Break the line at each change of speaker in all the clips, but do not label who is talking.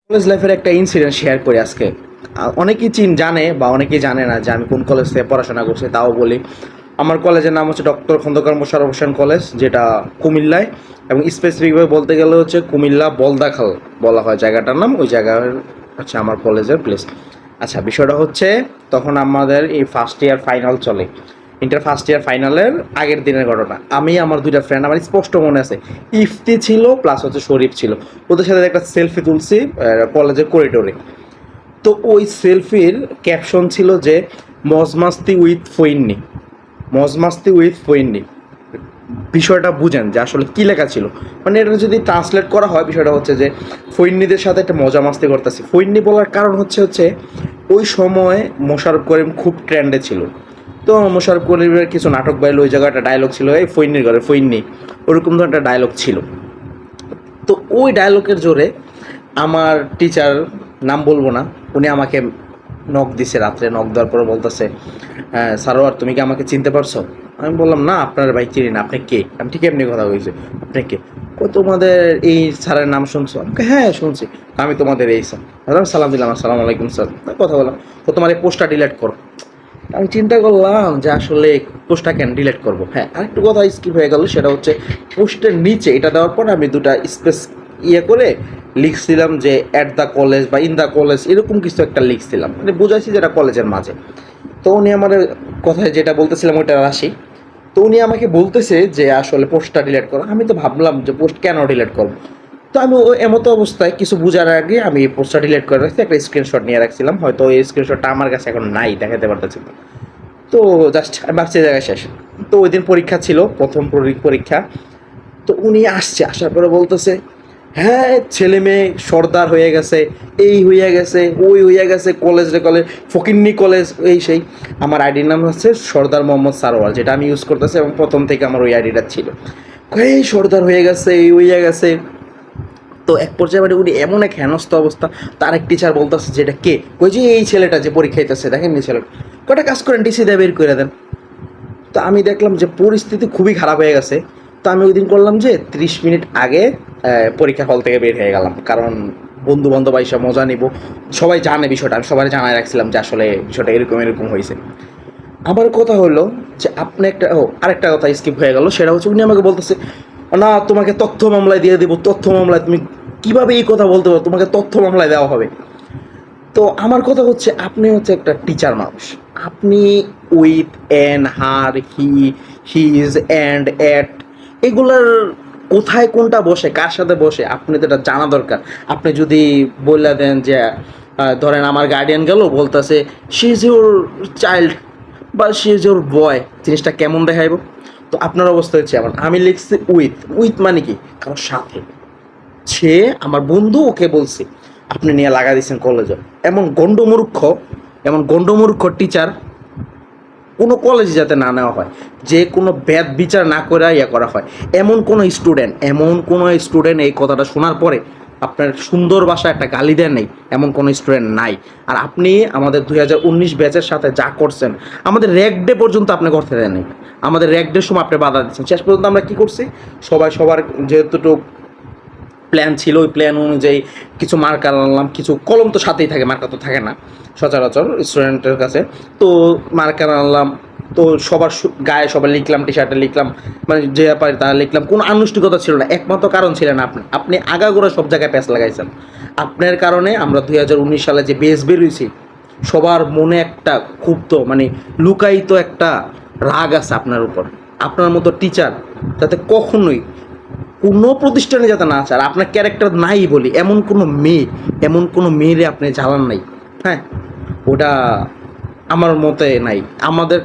College লাইফের একটা incident share করি আজকে। অনেকেই জানে বা অনেকেই জানে না যে আমি কোন কলেজ থেকে পড়াশোনা করছি, তাও বলি। আমার কলেজের নাম হচ্ছে ডক্টর খন্দকার মোশাররফ হোসেন কলেজ, যেটা কুমিল্লায়, এবং স্পেসিফিকভাবে বলতে গেলে হচ্ছে কুমিল্লা বলদাখাল বলা হয় জায়গাটার নাম। ওই জায়গার হচ্ছে আমার কলেজের প্লেস। আচ্ছা, বিষয়টা হচ্ছে তখন আমাদের এই ফার্স্ট ইয়ার ফাইনাল চলে। ইন্টার ফার্স্ট ইয়ার ফাইনালের আগের দিনের ঘটনা। আমি আমার দুইটা ফ্রেন্ড, আমার স্পষ্ট মনে আছে, ইফতি ছিল প্লাস হচ্ছে শরীফ ছিল। ওদের সাথে একটা সেলফি তুলছি কলেজের করিডোরে। তো ওই সেলফির ক্যাপশন ছিল যে মজমাস্তি উইথ ফইন্নি, মজমাস্তি উইথ ফইন্নি। বিষয়টা বুঝেন যে আসলে কী লেখা ছিল। মানে এটা যদি ট্রান্সলেট করা হয়, বিষয়টা হচ্ছে যে ফইন্নিদের সাথে একটা মজা মাস্তি করতেছি। ফইন্নি বলার কারণ হচ্ছে ওই সময় মোশাররফ করিম খুব ট্রেন্ডে ছিল। তো মোশাররফ করিমের কিছু নাটক বাইরে ওই জায়গায় একটা ডায়লগ ছিল, এই ফইন্নির ঘরে ফইন্নি, ওরকম ধরনের একটা ডায়লগ ছিল। তো ওই ডায়লগের জোরে আমার টিচার, নাম বলবো না, উনি আমাকে নক দিছে রাত্রে। নক দেওয়ার পরে বলতেছে, হ্যাঁ সারোয়ার, তুমি কি আমাকে চিনতে পারছো? আমি বললাম, না আপনার ভাই চিনি না, আপনি কে? আমি ঠিক এমনি কথা বলছি, আপনি কে? ও, তোমাদের এই স্যারের নাম শুনছো? আমাকে হ্যাঁ শুনছি। আমি তোমাদের এই স্যার। আমি সালাম দিলাম, আসসালামু আলাইকুম স্যার, কথা বললাম। তো তোমার এই পোস্টটা ডিলিট করো। আমি চিন্তা করলাম যে আসলে পোস্টটা কেন ডিলিট করবো। হ্যাঁ, আরেকটু কথা স্কিপ হয়ে গেল, সেটা হচ্ছে পোস্টের নিচে এটা দেওয়ার পর আমি দুটা স্পেস করে লিখছিলাম যে অ্যাট দ্য কলেজ বা ইন দ্য কলেজ, এরকম কিছু একটা লিখছিলাম, মানে বুঝাইছি যেটা কলেজের মাঝে। তো উনি আমার কথায় যেটা বলতেছিলাম ওইটা রাশি। তো উনি আমাকে বলতেছে যে আসলে পোস্টটা ডিলিট করো। আমি তো ভাবলাম যে পোস্ট কেন ডিলিট করবো। তো আমি ওই এমতো অবস্থায় কিছু বোঝার আগে আমি পোস্টটা ডিলিট করে রাখছি, একটা স্ক্রিনশট নিয়ে রাখছিলাম। হয়তো এই স্ক্রিনশটটা আমার কাছে এখন নাই, দেখাতে পারতেছি না। তো জাস্ট আমি ভাবছি জায়গায় শেষ। তো ওই দিন পরীক্ষা ছিল, প্রথম পরীক্ষা। তো উনি আসছে, আসার পরে বলতেছে, হ্যাঁ ছেলে মেয়ে সর্দার হয়ে গেছে, এই হইয়া গেছে, ওই হইয়া গেছে, কলেজ রে কলেজ, ফকিন্নি কলেজ, এই সেই। আমার আইডির নাম হচ্ছে সর্দার মোহাম্মদ সারোয়ার, যেটা আমি ইউজ করতেছি, এবং প্রথম থেকে আমার ওই আইডিটা ছিল। এই সর্দার হয়ে গেছে, এই হইয়া গেছে। তো এক পর্যায়ে মানে উনি এমন এক হেনস্থ অবস্থা, তার এক টিচার বলতেছে যে এটা কে? ওই যে এই ছেলেটা যে পরীক্ষা দিতেছে, দেখেন এই ছেলেটা, কটা কাজ করেন, টিসি দিয়ে বের করে দেন। তো আমি দেখলাম যে পরিস্থিতি খুবই খারাপ হয়ে গেছে। তো আমি ওই দিন করলাম যে 30 মিনিট আগে পরীক্ষা হল থেকে বের হয়ে গেলাম, কারণ বন্ধু বান্ধব আইসা মজা নিব, সবাই জানে বিষয়টা, আমি সবাই জানাই রাখছিলাম যে আসলে বিষয়টা এরকম এরকম হয়েছে। আমার কথা হলো যে আপনি আরেকটা কথা স্কিপ হয়ে গেল, সেটা হচ্ছে উনি আমাকে বলতেছে, না তোমাকে তথ্য মামলায় দিয়ে দেবো, তথ্য মামলায়। তুমি কীভাবে এই কথা বলতে পারো? তোমাকে তথ্য মামলায় দেওয়া হবে। তো আমার কথা হচ্ছে, আপনি হচ্ছে একটা টিচার মানুষ, আপনি with, N, her, his, and, at, এগুলার কোথায় কোনটা বসে, কার সাথে বসে, আপনি তো এটা জানা দরকার। আপনি যদি বলে দেন যে ধরেন আমার গার্ডিয়ান গেল বলতেছে শি ইজ ইউর চাইল্ড বা শি ইজ ইউর বয়, জিনিসটা কেমন দেখাইব? তো আপনার অবস্থা হচ্ছে এমন। আমি লিখছি উইথ, উইথ মানে কি, কারোর সাথে। সে আমার বন্ধু, ওকে বলছি, আপনি নিয়ে লাগা দিয়েছেন কলেজে। এমন গণ্ডমূর্খ, এমন গণ্ডমূর্খ টিচার কোনো কলেজে যাতে না নেওয়া হয়, যে কোনো ভেদ বিচার না করে ইয়ে করা হয়। এমন কোনো স্টুডেন্ট এই কথাটা শোনার পরে আপনার সুন্দর ভাষায় একটা গালি দেন নেই, এমন কোনো স্টুডেন্ট নাই। আর আপনি আমাদের 2019 ব্যাচের সাথে যা করছেন, আমাদের র্যাক ডে পর্যন্ত আপনি করতে দেননি। আমাদের র্যাক ডের সময় আপনি বাধা দিচ্ছেন। শেষ পর্যন্ত আমরা কী করছি, সবাই সবার যেহেতু প্ল্যান ছিল, ওই প্ল্যান অনুযায়ী কিছু মার্কার আনলাম, কিছু কলম তো সাথেই থাকে, মার্কার তো থাকে না সচরাচর স্টুডেন্টের কাছে। তো মার্কার আনলাম, তো সবার গায়ে সবাই লিখলাম, টি শার্টে লিখলাম, মানে যে পারি তা লিখলাম। কোনো আনুষ্ঠানিকতা ছিল না, একমাত্র কারণ ছিলেন আপনি আগাগোড়া সব জায়গায় প্যাঁচ লাগাইছেন। আপনার কারণে আমরা 2019 সালে যে বেস বেরোইছি, সবার মনে একটা ক্ষুব্ধ, মানে লুকায়িত একটা রাগ আছে আপনার উপর। আপনার মতো টিচার যাতে কখনোই কোনো প্রতিষ্ঠানে যাতে না আছে, আর আপনার ক্যারেক্টার নাই বলি এমন কোনো মেয়েরে আপনি জ্বালান নাই। হ্যাঁ, ওটা আমার মতে নাই। আমাদের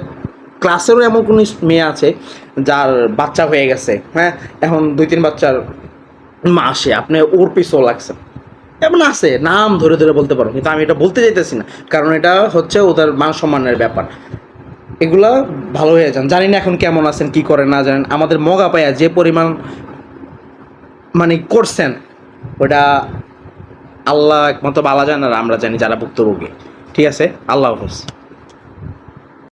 ক্লাসেরও এমন কোনো মেয়ে আছে যার বাচ্চা হয়ে গেছে, হ্যাঁ, এখন 2-3 বাচ্চার মা আসে, আপনি ওর পিছু লাগছে। এমন আছে, নাম ধরে ধরে বলতে পারো, কিন্তু আমি এটা বলতে চাইতেছি না, কারণ এটা হচ্ছে ওদের মান সম্মানের ব্যাপার। এগুলা ভালো হয়ে যান। জানি না এখন কেমন আছেন, কি করেন না জানেন। আমাদের মগা পায়া যে পরিমাণ মানে করছেন, ওটা আল্লাহ একমাত্র বালা জান, আর আমরা জানি যারা ভুক্তভোগী। ঠিক আছে, আল্লাহ হাফেজ।